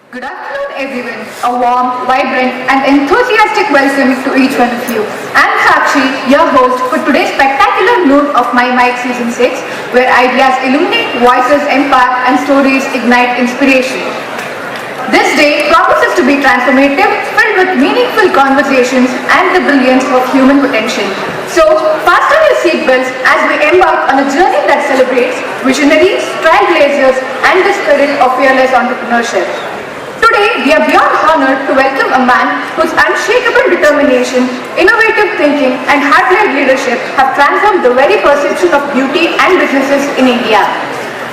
Good afternoon everyone. A warm, vibrant and enthusiastic welcome to each one of you. I'm Sakshi, your host for today's spectacular noon of MyMike Season 6, where ideas illuminate, voices empower and stories ignite inspiration. This day promises to be transformative, filled with meaningful conversations and the brilliance of human potential. So, fasten your seatbelts as we embark on a journey that celebrates visionaries, trailblazers and the spirit of fearless entrepreneurship. Today, we are beyond honored to welcome a man whose unshakable determination, innovative thinking and heart-led leadership have transformed the very perception of beauty and businesses in India.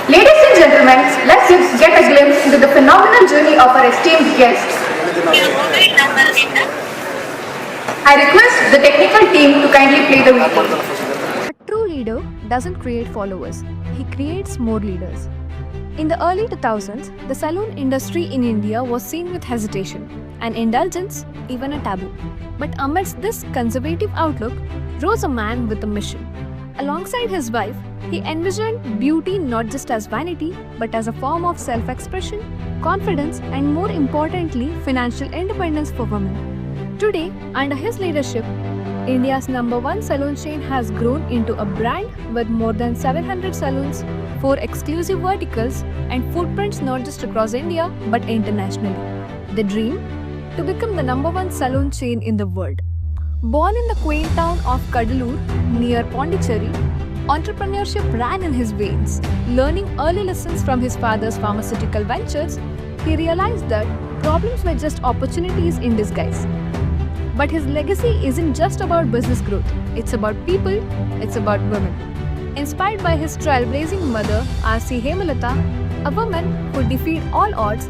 Ladies and gentlemen, let's get a glimpse into the phenomenal journey of our esteemed guest. I request the technical team to kindly play the video. A true leader doesn't create followers, he creates more leaders. In the early 2000s, the salon industry in India was seen with hesitation, an indulgence, even a taboo. But amidst this conservative outlook rose a man with a mission. Alongside his wife, he envisioned beauty not just as vanity, but as a form of self-expression, confidence, and more importantly, financial independence for women. Today, under his leadership, India's #1 salon chain has grown into a brand with more than 700 salons, 4 exclusive verticals, and footprints not just across India but internationally. The dream? To become the #1 salon chain in the world. Born in the quaint town of Kadalur near Pondicherry, entrepreneurship ran in his veins. Learning early lessons from his father's pharmaceutical ventures, he realized that problems were just opportunities in disguise. But his legacy isn't just about business growth, it's about people, it's about women. Inspired by his trailblazing mother, R.C. Hemalata, a woman who defeated all odds,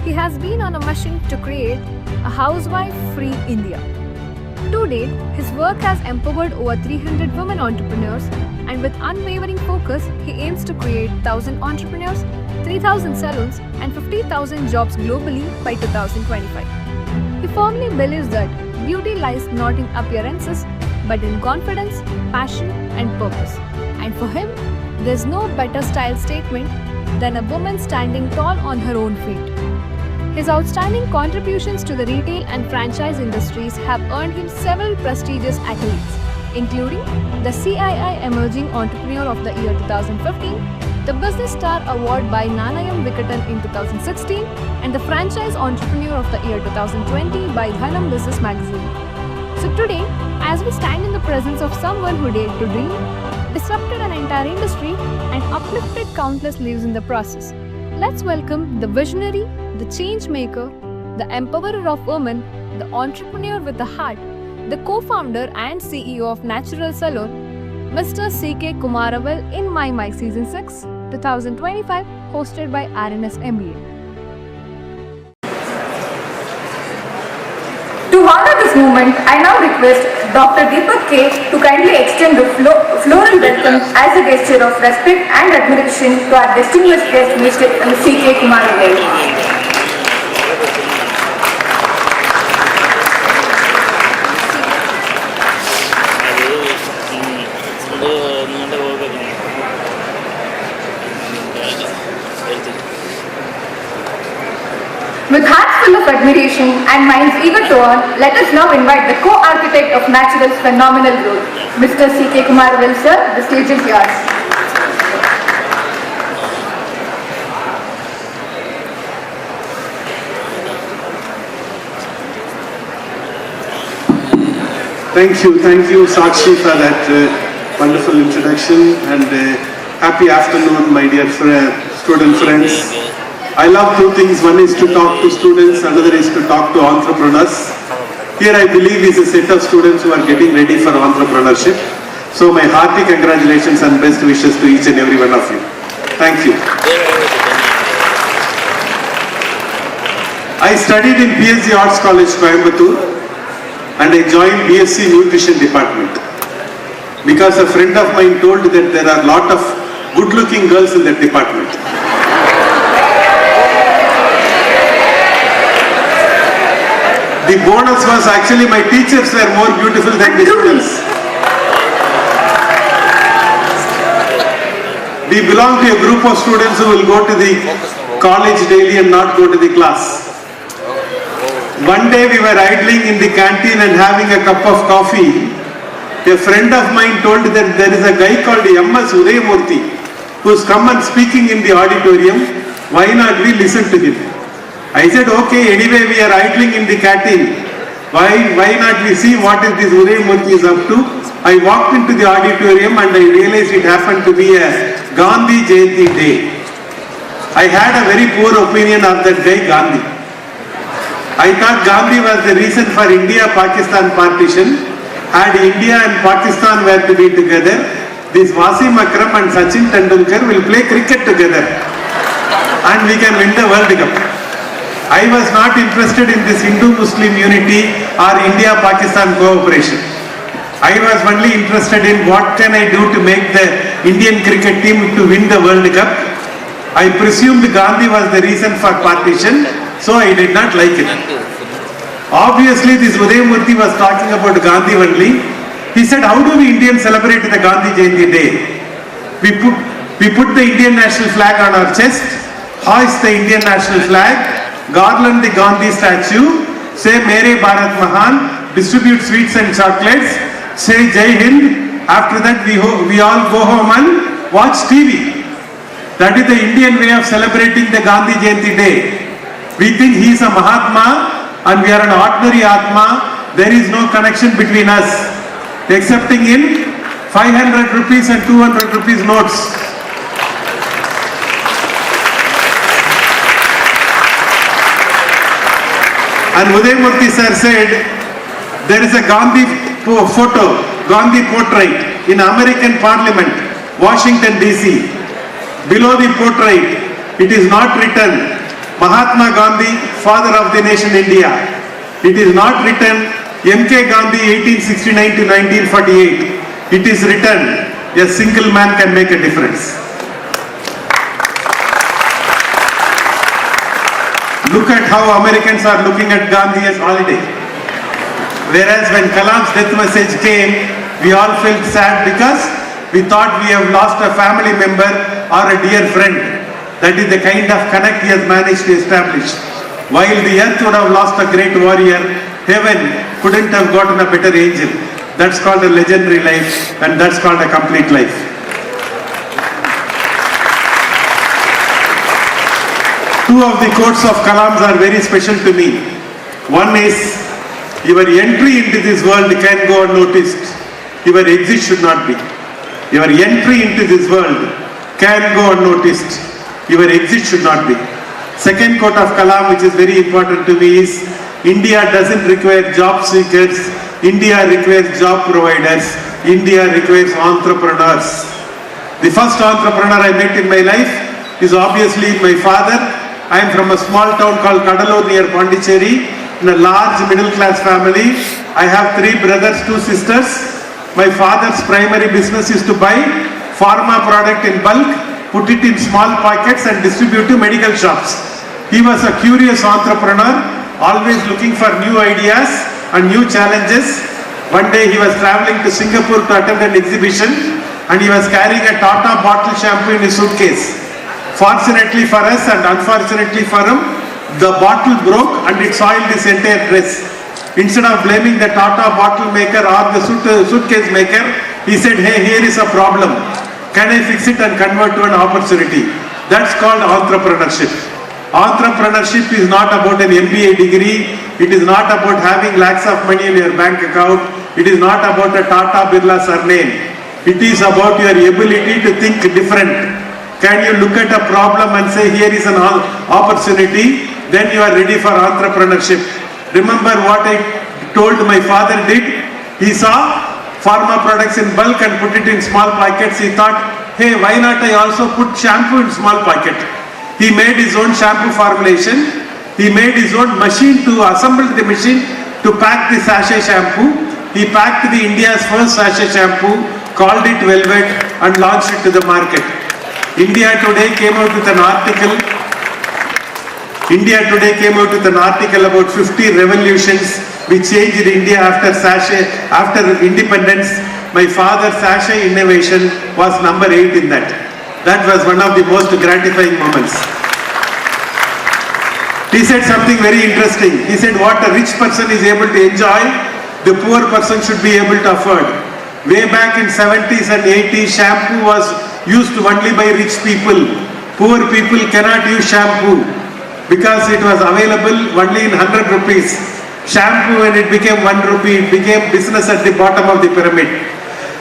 he has been on a mission to create a housewife-free India. To date, his work has empowered over 300 women entrepreneurs, and with unwavering focus, he aims to create 1,000 entrepreneurs, 3,000 salons, and 50,000 jobs globally by 2025. He firmly believes that beauty lies not in appearances, but in confidence, passion, and purpose. And for him, there's no better style statement than a woman standing tall on her own feet. His outstanding contributions to the retail and franchise industries have earned him several prestigious accolades, including the CII Emerging Entrepreneur of the Year 2015, the Business Star Award by Nanayam Vikatan in 2016, and the Franchise Entrepreneur of the Year 2020 by Dhanam Business Magazine. So today, as we stand in the presence of someone who dared to dream, disrupted an entire industry, and uplifted countless lives in the process, let's welcome the visionary, the change maker, the empowerer of women, the entrepreneur with a heart, the co-founder and CEO of Naturals Salon, Mr. C.K. Kumaravel in MyMike Season 6, 2025, hosted by RNS MBA. To honor this moment, I now request Dr. Deepak K to kindly extend the floral welcome as a gesture of respect and admiration to our distinguished guest, Mr. C.K. Kumaravel. With hearts full of admiration and minds eager to earn, let us now invite the co-architect of Naturals' phenomenal growth, Mr. C.K. Kumaravel, sir. The stage is yours. Thank you, Sakshi, for that wonderful introduction, and happy afternoon, my dear student friends. I love two things. One is to talk to students, another is to talk to entrepreneurs. Here I believe is a set of students who are getting ready for entrepreneurship. So my hearty congratulations and best wishes to each and every one of you. Thank you. I studied in PSG Arts College, Coimbatore, and I joined BSc Nutrition Department because a friend of mine told that there are a lot of good-looking girls in that department. The bonus was actually my teachers were more beautiful than the students. We belong to a group of students who will go to the college daily and not go to the class. One day we were idling in the canteen and having a cup of coffee. A friend of mine told that there is a guy called M.S. Udayamurthy who's come and speaking in the auditorium. Why not we listen to him? I said, okay, anyway we are idling in the canteen. Why not we see what is this Udayamurthy is up to? I walked into the auditorium and I realized it happened to be a Gandhi Jayanti day. I had a very poor opinion of that guy Gandhi. I thought Gandhi was the reason for India-Pakistan partition. Had India and Pakistan were to be together, this Wasim Akram and Sachin Tendulkar will play cricket together and we can win the World Cup. I was not interested in this Hindu-Muslim unity or India-Pakistan cooperation. I was only interested in what can I do to make the Indian cricket team to win the World Cup. I presumed Gandhi was the reason for partition, so I did not like it. Obviously, this Udayamurthy was talking about Gandhi only. He said, how do we Indians celebrate the Gandhi Jayanti day? We put the Indian national flag on our chest, hoist the Indian national flag, garland the Gandhi statue, say Mere Bharat Mahan, distribute sweets and chocolates, say Jai Hind. After that we all go home and watch TV. That is the Indian way of celebrating the Gandhi Jayanti day. We think he is a Mahatma and we are an ordinary Atma. There is no connection between us excepting in 500 rupees and 200 rupees notes. And Udayamurthy sir said, there is a Gandhi photo, Gandhi portrait in American Parliament, Washington DC. Below the portrait, it is not written Mahatma Gandhi, father of the nation India. It is not written M.K. Gandhi 1869 to 1948. It is written, a single man can make a difference. Look at how Americans are looking at Gandhi as holiday. Whereas when Kalam's death message came, we all felt sad because we thought we have lost a family member or a dear friend. That is the kind of connect he has managed to establish. While the earth would have lost a great warrior, heaven couldn't have gotten a better angel. That's called a legendary life and that's called a complete life. Two of the quotes of Kalam's are very special to me. One is, your entry into this world can go unnoticed. Your exit should not be. Your entry into this world can go unnoticed. Your exit should not be. Second quote of Kalam, which is very important to me, is India doesn't require job seekers. India requires job providers. India requires entrepreneurs. The first entrepreneur I met in my life is obviously my father. I am from a small town called Kadalur near Pondicherry, in a large middle class family. I have 3 brothers, 2 sisters. My father's primary business is to buy pharma product in bulk, put it in small packets and distribute to medical shops. He was a curious entrepreneur, always looking for new ideas and new challenges. One day he was traveling to Singapore to attend an exhibition and he was carrying a Tata bottle shampoo in his suitcase. Fortunately for us and unfortunately for him, the bottle broke and it soiled his entire dress. Instead of blaming the Tata bottle maker or the suitcase maker, he said, hey, here is a problem. Can I fix it and convert to an opportunity? That's called entrepreneurship. Entrepreneurship is not about an MBA degree. It is not about having lakhs of money in your bank account. It is not about a Tata Birla surname. It is about your ability to think different. Can you look at a problem and say, here is an opportunity, then you are ready for entrepreneurship. Remember what I told my father did? He saw pharma products in bulk and put it in small packets. He thought, hey, why not I also put shampoo in small packet? He made his own shampoo formulation. He made his own machine to assemble the machine to pack the sachet shampoo. He packed the India's first sachet shampoo, called it Velvet and launched it to the market. India Today came out with an article. About 50 revolutions which changed India after independence. My father's sachet innovation was number 8 in that. That was one of the most gratifying moments. He said something very interesting. He said what a rich person is able to enjoy, the poor person should be able to afford. Way back in 70s and 80s, shampoo was used only by rich people. Poor people cannot use shampoo because it was available only in 100 rupees. Shampoo, when it became 1 rupee, it became business at the bottom of the pyramid.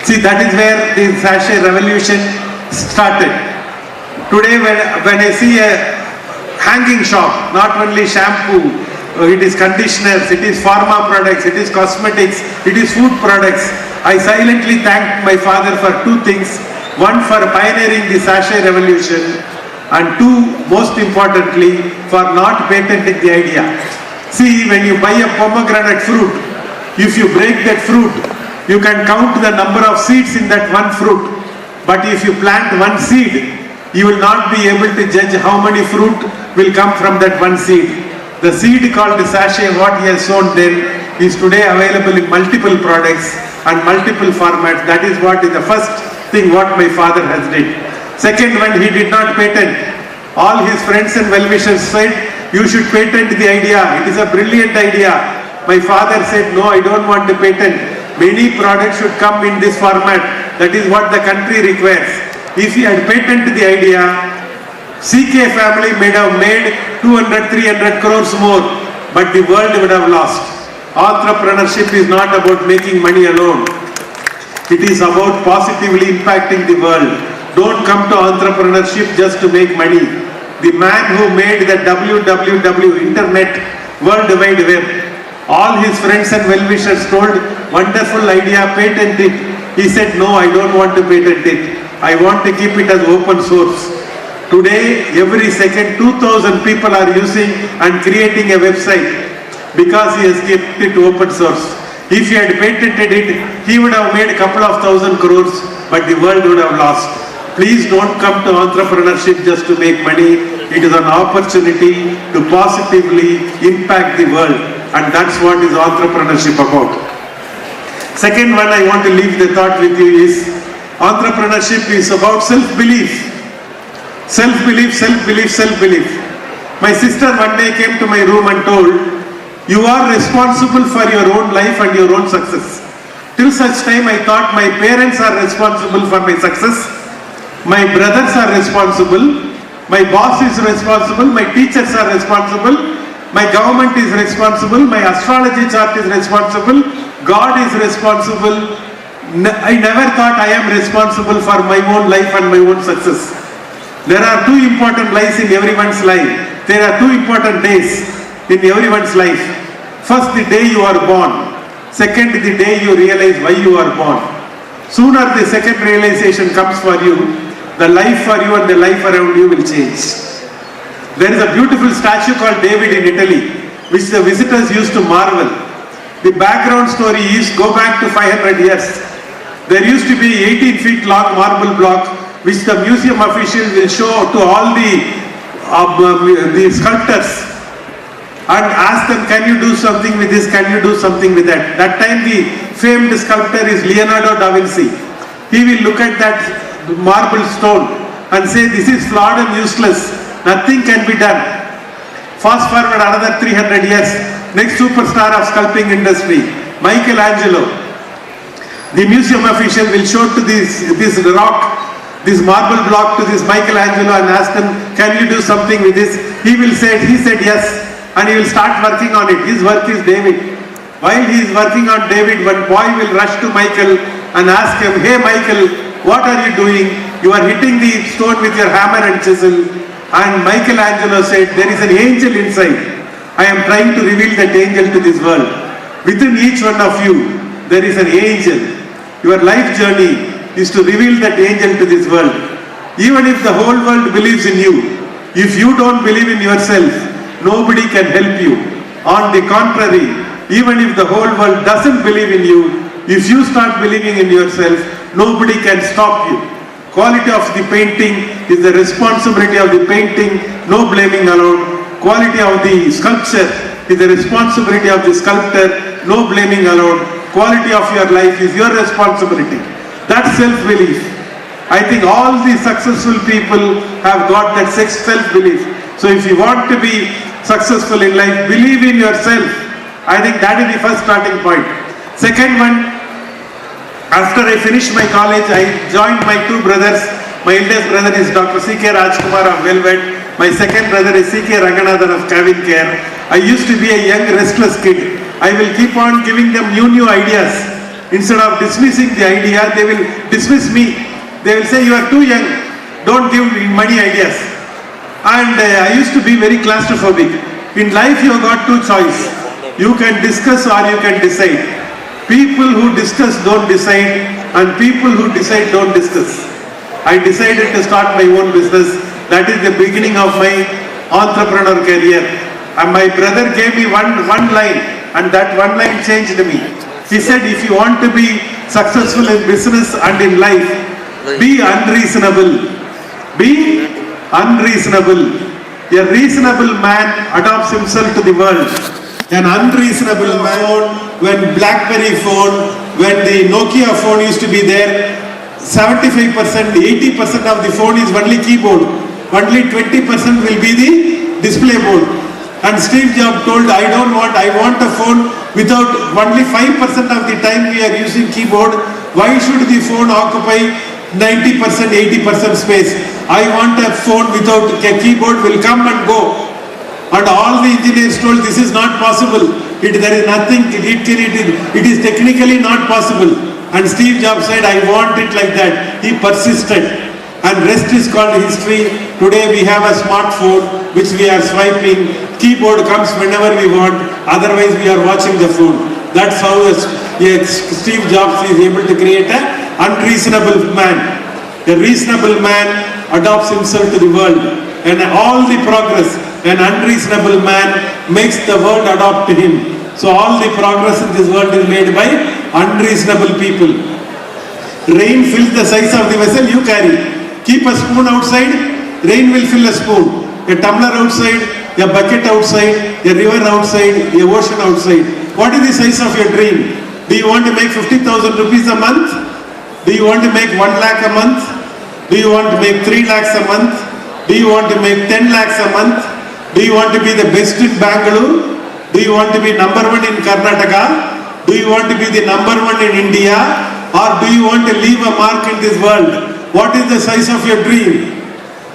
See, that is where the sachet revolution started. Today when I see a hanging shop, not only shampoo, it is conditioners, it is pharma products, it is cosmetics, it is food products. I silently thank my father for two things. One, for pioneering the sachet revolution, and two, most importantly, for not patenting the idea. See, when you buy a pomegranate fruit, if you break that fruit, you can count the number of seeds in that one fruit. But if you plant one seed, you will not be able to judge how many fruit will come from that one seed. The seed called the sachet, what he has sown then, is today available in multiple products and multiple formats. That is what is the first thing what my father has did. Second one, he did not patent. All his friends and well-wishers said, you should patent the idea. It is a brilliant idea. My father said, no, I don't want to patent. Many products should come in this format. That is what the country requires. If he had patented the idea, C.K. family may have made 200, 300 crores more, but the world would have lost. Entrepreneurship is not about making money alone. It is about positively impacting the world. Don't come to entrepreneurship just to make money. The man who made the www internet, World Wide Web, all his friends and well-wishers told, wonderful idea, patent it. He said, no, I don't want to patent it. I want to keep it as open source. Today, every second, 2,000 people are using and creating a website because he has kept it open source. If he had patented it, he would have made a couple of thousand crores, but the world would have lost. Please don't come to entrepreneurship just to make money. It is an opportunity to positively impact the world, and that's what is entrepreneurship about. Second one I want to leave the thought with you is, entrepreneurship is about self-belief. Self-belief, self-belief, self-belief. My sister one day came to my room and told, you are responsible for your own life and your own success. Till such time I thought my parents are responsible for my success, my brothers are responsible, my boss is responsible, my teachers are responsible, my government is responsible, my astrology chart is responsible, God is responsible. I never thought I am responsible for my own life and my own success. There are two important lives in everyone's life. There are two important days in everyone's life. First, the day you are born. Second, the day you realize why you are born. Sooner the second realization comes for you, the life for you and the life around you will change. There is a beautiful statue called David in Italy, which the visitors used to marvel. The background story is, go back to 500 years. There used to be 18 feet long marble block, which the museum officials will show to all the sculptors and ask them, can you do something with this, can you do something with that. That time the famed sculptor is Leonardo da Vinci. He will look at that marble stone and say, this is flawed and useless, nothing can be done. Fast forward another 300 years, next superstar of sculpting industry, Michelangelo. The museum official will show to this rock, this marble block to this Michelangelo and ask him, can you do something with this? He said yes, and he will start working on it. His work is David. While he is working on David, one boy will rush to Michael and ask him, hey Michael, what are you doing? You are hitting the stone with your hammer and chisel. And Michelangelo said, there is an angel inside. I am trying to reveal that angel to this world. Within each one of you, there is an angel. Your life journey is to reveal that angel to this world. Even if the whole world believes in you, if you don't believe in yourself, nobody can help you. On the contrary, even if the whole world doesn't believe in you, if you start believing in yourself, nobody can stop you. Quality of the painting is the responsibility of the painting, no blaming alone. Quality of the sculpture is the responsibility of the sculptor, no blaming alone. Quality of your life is your responsibility. That's self-belief. I think all the successful people have got that self-belief. So if you want to be successful in life. Believe in yourself. I think that is the first starting point. Second one, after I finished my college, I joined my two brothers. My eldest brother is Dr. C.K. of Velvet. My second brother is C.K. Raganathan of Cabin Care. I used to be a young restless kid. I will keep on giving them new ideas. Instead of dismissing the idea, they will dismiss me. They will say, you are too young, don't give me many ideas. And I used to be very claustrophobic. In life you have got two choices. You can discuss or you can decide. People who discuss don't decide, and people who decide don't discuss. I decided to start my own business. That is the beginning of my entrepreneur career. And my brother gave me one line, and that one line changed me. He said, if you want to be successful in business and in life, be unreasonable. Be unreasonable. A reasonable man adapts himself to the world. An unreasonable man, when BlackBerry phone, when the Nokia phone used to be there, 75%, 80% of the phone is only keyboard. Only 20% will be the display board. And Steve Jobs told, I want a phone without only 5% of the time we are using keyboard. Why should the phone occupy 90%, 80% space? I want a phone without a keyboard, will come and go. And all the engineers told, this is not possible. There is nothing, it is technically not possible. And Steve Jobs said, I want it like that. He persisted. And rest is called history. Today we have a smartphone which we are swiping. Keyboard comes whenever we want. Otherwise we are watching the phone. That's how Steve Jobs is able to create an unreasonable man. A reasonable man adapts himself to the world. And all the progress, an unreasonable man makes the world adapt to him. So all the progress in this world is made by unreasonable people. Rain fills the size of the vessel you carry. Keep a spoon outside, rain will fill a spoon. A tumbler outside, a bucket outside, a river outside, a ocean outside. What is the size of your dream? Do you want to make 50,000 rupees a month? Do you want to make 1 lakh a month? Do you want to make 3 lakhs a month? Do you want to make 10 lakhs a month? Do you want to be the best in Bangalore? Do you want to be number 1 in Karnataka? Do you want to be the number 1 in India? Or do you want to leave a mark in this world? What is the size of your dream?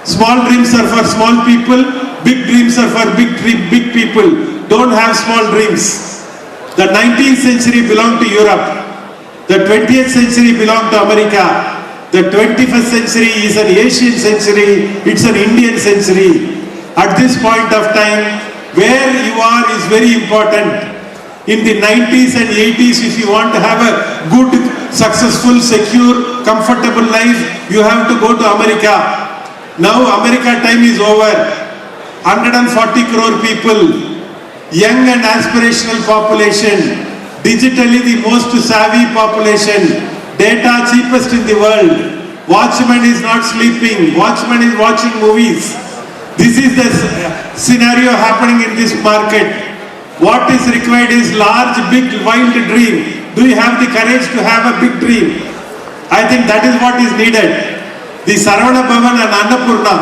Small dreams are for small people, big dreams are for big people. Don't have small dreams. The 19th century belonged to Europe. The 20th century belonged to America. The 21st century is an Asian century, it's an Indian century. At this point of time, where you are is very important. In the 90s and 80s, if you want to have a good, successful, secure, comfortable life, you have to go to America. Now America time is over. 140 crore people, young and aspirational population, digitally the most savvy population, data cheapest in the world. Watchman is not sleeping, watchman is watching movies. This is the scenario happening in this market. What is required is large, big, wild dream. Do you have the courage to have a big dream? I think that is what is needed. The Saravana Bhavan and Annapurna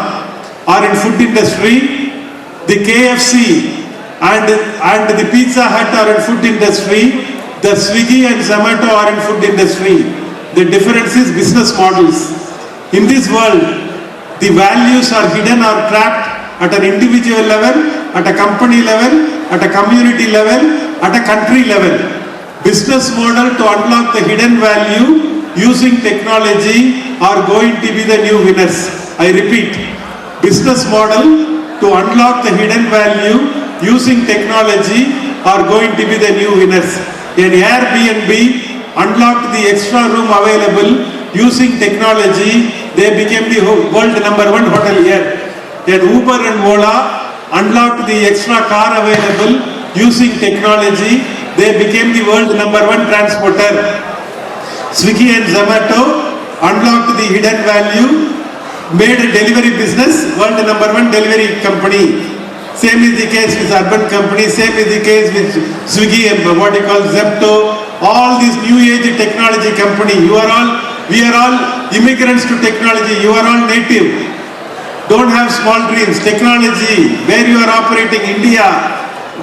are in food industry. The KFC and the Pizza Hut are in food industry. The Swiggy and Zomato are in food industry. The difference is business models. In this world, the values are hidden or trapped at an individual level, at a company level, at a community level, at a country level. Business model to unlock the hidden value using technology are going to be the new winners. I repeat, business model to unlock the hidden value using technology are going to be the new winners. An Airbnb unlocked the extra room available using technology. They became the world number 1 hotel here. Then Uber and Ola unlocked the extra car available using technology. They became the world number 1 transporter. Swiggy and Zomato unlocked the hidden value, made a delivery business, world number 1 delivery company. Same is the case with urban companies, same is the case with Swiggy and what you call Zepto, all these new age technology company. We are all immigrants to technology, you are all native. Don't have small dreams. Technology, where you are operating, India,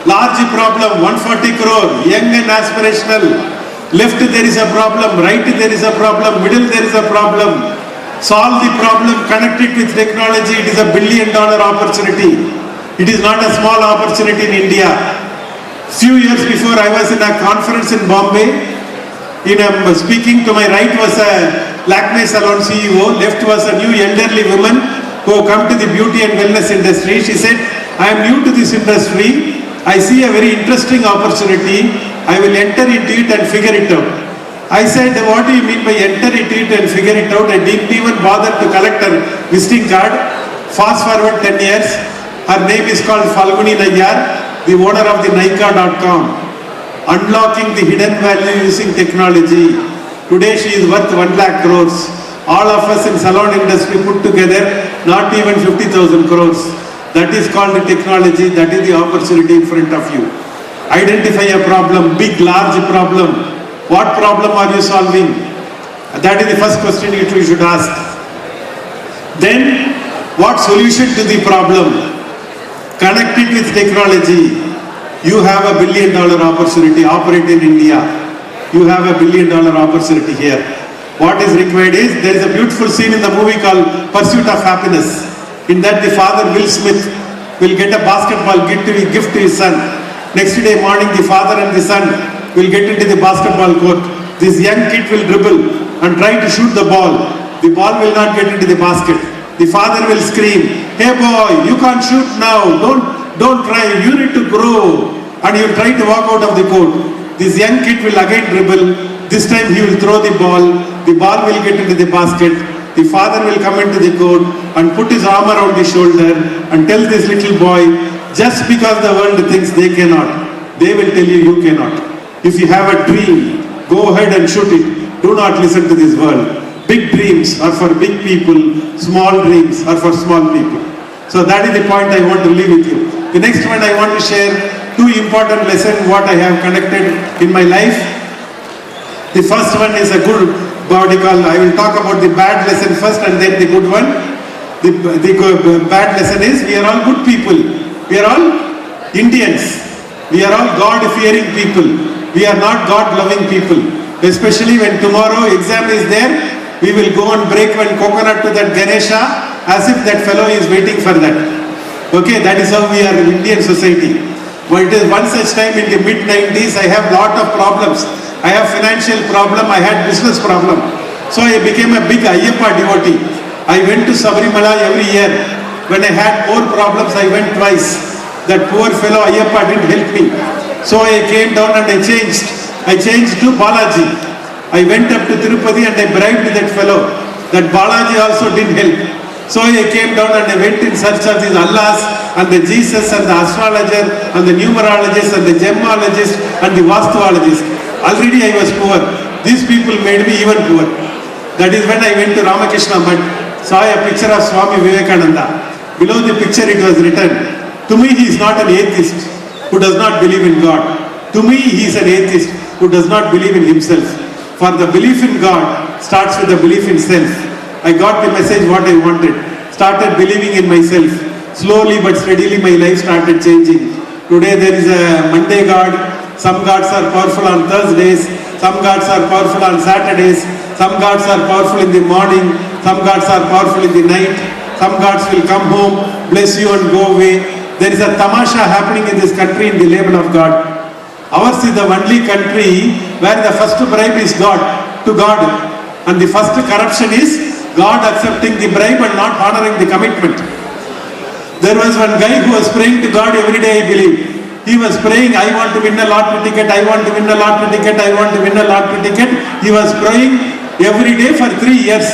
large problem, 140 crore, young and aspirational. Left there is a problem, right there is a problem, middle there is a problem. Solve the problem, connect it with technology. It is a $1 billion opportunity. It is not a small opportunity in India. Few years before, I was in a conference in Bombay. Speaking to my right was a Lakme Salon CEO, left was a new elderly woman who come to the beauty and wellness industry. She said, I am new to this industry. I see a very interesting opportunity. I will enter into it and figure it out. I said, what do you mean by enter into it and figure it out? I didn't even bother to collect a visiting card. Fast forward 10 years. Her name is called Falguni Nayyar, the owner of the Nykaa.com. Unlocking the hidden value using technology. Today she is worth 1 lakh crores. All of us in salon industry put together, not even 50,000 crores. That is called the technology. That is the opportunity in front of you. Identify a problem, big, large problem. What problem are you solving? That is the first question you should ask. Then, what solution to the problem? Connect it with technology. You have a $1 billion opportunity, operate in India. You have a $1 billion opportunity here. What is required is, there is a beautiful scene in the movie called Pursuit of Happiness. In that the father, Will Smith, will get a basketball gift to his son. Next day morning, the father and the son will get into the basketball court. This young kid will dribble and try to shoot the ball. The ball will not get into the basket. The father will scream, hey boy, you can't shoot now. Don't try, you need to grow. And he will try to walk out of the court. This young kid will again dribble. This time he will throw the ball will get into the basket. The father will come into the court and put his arm around his shoulder and tell this little boy, just because the world thinks they cannot, they will tell you cannot. If you have a dream, go ahead and shoot it. Do not listen to this world. Big dreams are for big people, small dreams are for small people. So that is the point I want to leave with you. The next one I want to share 2 important lessons what I have connected in my life. The first one is a good body call. I will talk about the bad lesson first and then the good one. The bad lesson is we are all good people. We are all Indians. We are all God-fearing people. We are not God-loving people. Especially when tomorrow exam is there, we will go and break one coconut to that Ganesha as if that fellow is waiting for that. Okay, that is how we are in Indian society. But it is one such time in the mid-90s, I have lot of problems. I have financial problem, I had business problem. So I became a big Ayyappa devotee. I went to Sabarimala every year. When I had more problems, I went twice. That poor fellow Ayyappa didn't help me. So I came down and I changed. I changed to Balaji. I went up to Tirupati and I bribed that fellow. That Balaji also didn't help. So I came down and I went in search of these Allahs and the Jesus and the astrologer and the numerologist and the gemologist and the vastuologist. Already I was poor. These people made me even poor. That is when I went to Ramakrishna Mutt, saw a picture of Swami Vivekananda. Below the picture it was written, to me he is not an atheist who does not believe in God. To me he is an atheist who does not believe in himself. For the belief in God starts with the belief in self. I got the message what I wanted. Started believing in myself. Slowly but steadily my life started changing. Today there is a Monday God. Some gods are powerful on Thursdays. Some gods are powerful on Saturdays. Some gods are powerful in the morning. Some gods are powerful in the night. Some gods will come home, bless you and go away. There is a tamasha happening in this country in the label of God. Ours is the only country where the first bribe is God, to God. And the first corruption is God accepting the bribe and not honoring the commitment. There was one guy who was praying to God every day, I believe. He was praying, I want to win a lottery ticket, I want to win a lottery ticket, I want to win a lottery ticket. He was praying every day for 3 years.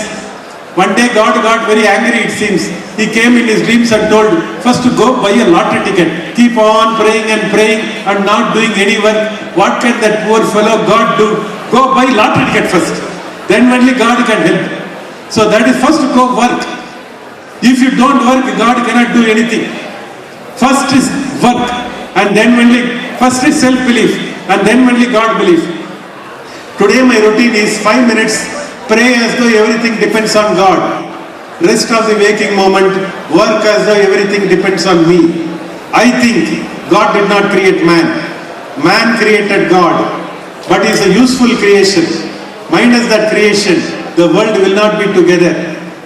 One day God got very angry, it seems. He came in his dreams and told, first go buy a lottery ticket. Keep on praying and not doing any work. What can that poor fellow God do? Go buy lottery ticket first. Then only God can help. So that is first go work. If you don't work, God cannot do anything. First is work. And then only, first is self-belief. And then only God belief. Today my routine is 5 minutes. Pray as though everything depends on God. rest of the waking moment, work as though everything depends on me. I think God did not create man. Man created God, but he is a useful creation. Minus that creation, the world will not be together.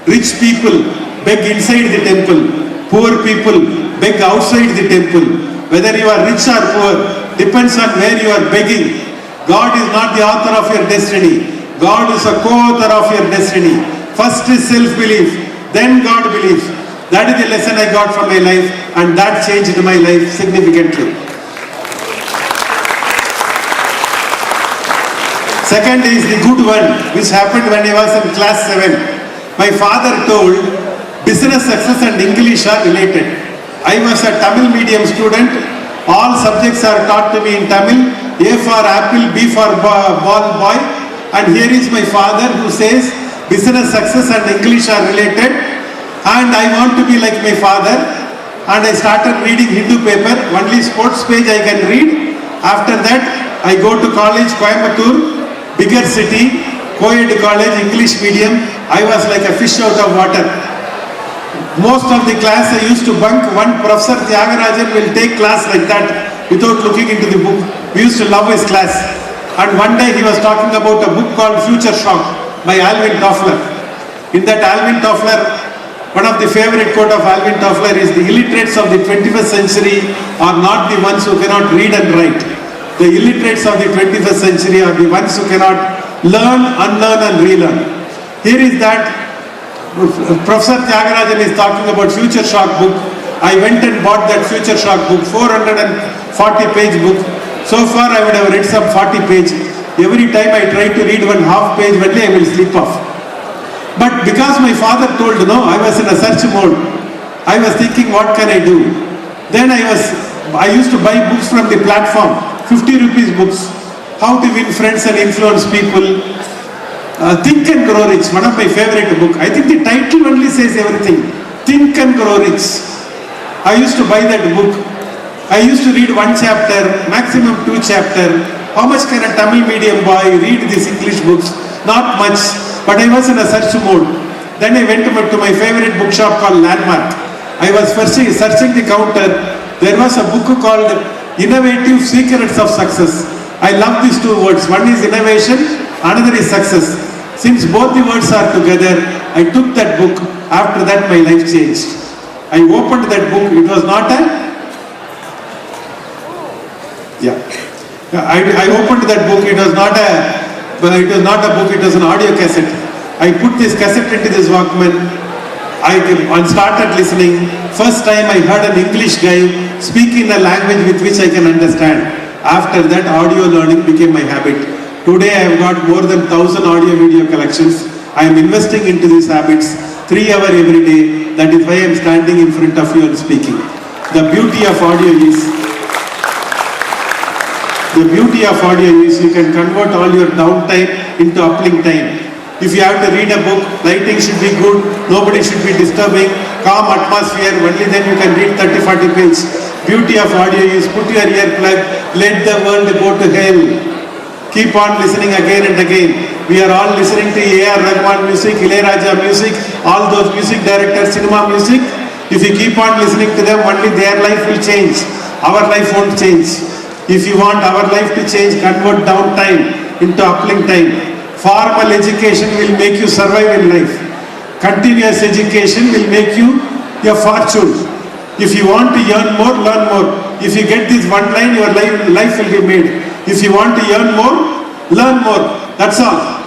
Rich people beg inside the temple. Poor people beg outside the temple. Whether you are rich or poor depends on where you are begging. God is not the author of your destiny. God is a co-author of your destiny. First is self-belief, then God belief. That is the lesson I got from my life, and that changed my life significantly. Second is the good one, which happened when I was in class 7. My father told, business success and English are related. I was a Tamil medium student. All subjects are taught to me in Tamil. A for apple, B for ball boy. And here is my father who says, business success and English are related. And I want to be like my father. And I started reading Hindu paper. Only sports page I can read. After that, I go to college, Coimbatore. Bigger city, co-ed college, English medium. I was like a fish out of water. Most of the class I used to bunk. One Professor Tyagarajan will take class like that without looking into the book. We used to love his class. And one day he was talking about a book called Future Shock by Alvin Toffler. In that Alvin Toffler, one of the favorite quote of Alvin Toffler is, the illiterates of the 21st century are not the ones who cannot read and write. The illiterates of the 21st century are the ones who cannot learn, unlearn and relearn. Here is that Professor Tyagarajan is talking about Future Shock book. I went and bought that Future Shock book, 440-page book. So far I would have read some 40 pages. Every time I try to read one half page only, I will sleep off. But because my father told no, I was in a search mode. I was thinking, what can I do? Then I used to buy books from the platform. 50 rupees books, how to win friends and influence people, Think and Grow Rich, one of my favorite book. I think the title only says everything. Think and Grow Rich. I used to buy that book. I used to read one chapter, maximum 2 chapters. How much can a Tamil medium boy read these English books? Not much, but I was in a search mode. Then I went to my favorite bookshop called Landmark. I was searching the counter. There was a book called Innovative Secrets of Success. I love these 2 words. One is innovation, another is success. Since both the words are together, I took that book. After that, my life changed. I opened that book. It was not a... I opened that book. It was not a book. It was an audio cassette. I put this cassette into this Walkman. I started listening. First time I heard an English guy speak in a language with which I can understand. After that, audio learning became my habit. Today I have got more than 1,000 audio video collections. I am investing into these habits 3 hours every day. That is why I am standing in front of you and speaking. The beauty of audio is you can convert all your downtime into uplink time. If you have to read a book, lighting should be good, nobody should be disturbing, calm atmosphere, only then you can read 30-40 pages. Beauty of audio is put your earplug, let the world go to hell. Keep on listening again and again. We are all listening to A.R. Rahman music, Ilayaraja music, all those music directors, cinema music. If you keep on listening to them, only their life will change. Our life won't change. If you want our life to change, convert downtime into uplink time. Formal education will make you survive in life. Continuous education will make you a fortune. If you want to earn more, learn more. If you get this one line, your life will be made. If you want to earn more, learn more. That's all.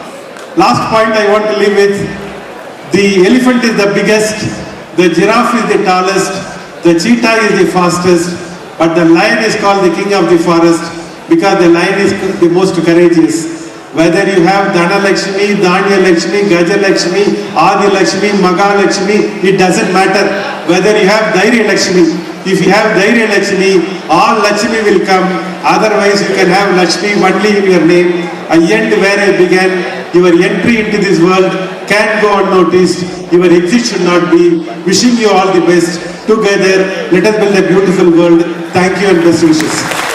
Last point I want to leave with. The elephant is the biggest, the giraffe is the tallest, the cheetah is the fastest, but the lion is called the king of the forest because the lion is the most courageous. Whether you have Dhana Lakshmi, Dhanya Lakshmi, Gaja Lakshmi, Adi Lakshmi, Maga Lakshmi, it doesn't matter. Whether you have Dhairya Lakshmi, if you have Dhairya Lakshmi, all Lakshmi will come. Otherwise you can have Lakshmi only in your name. I end where I began. Your entry into this world can go unnoticed. Your exit should not be. Wishing you all the best. Together, let us build a beautiful world. Thank you and best wishes.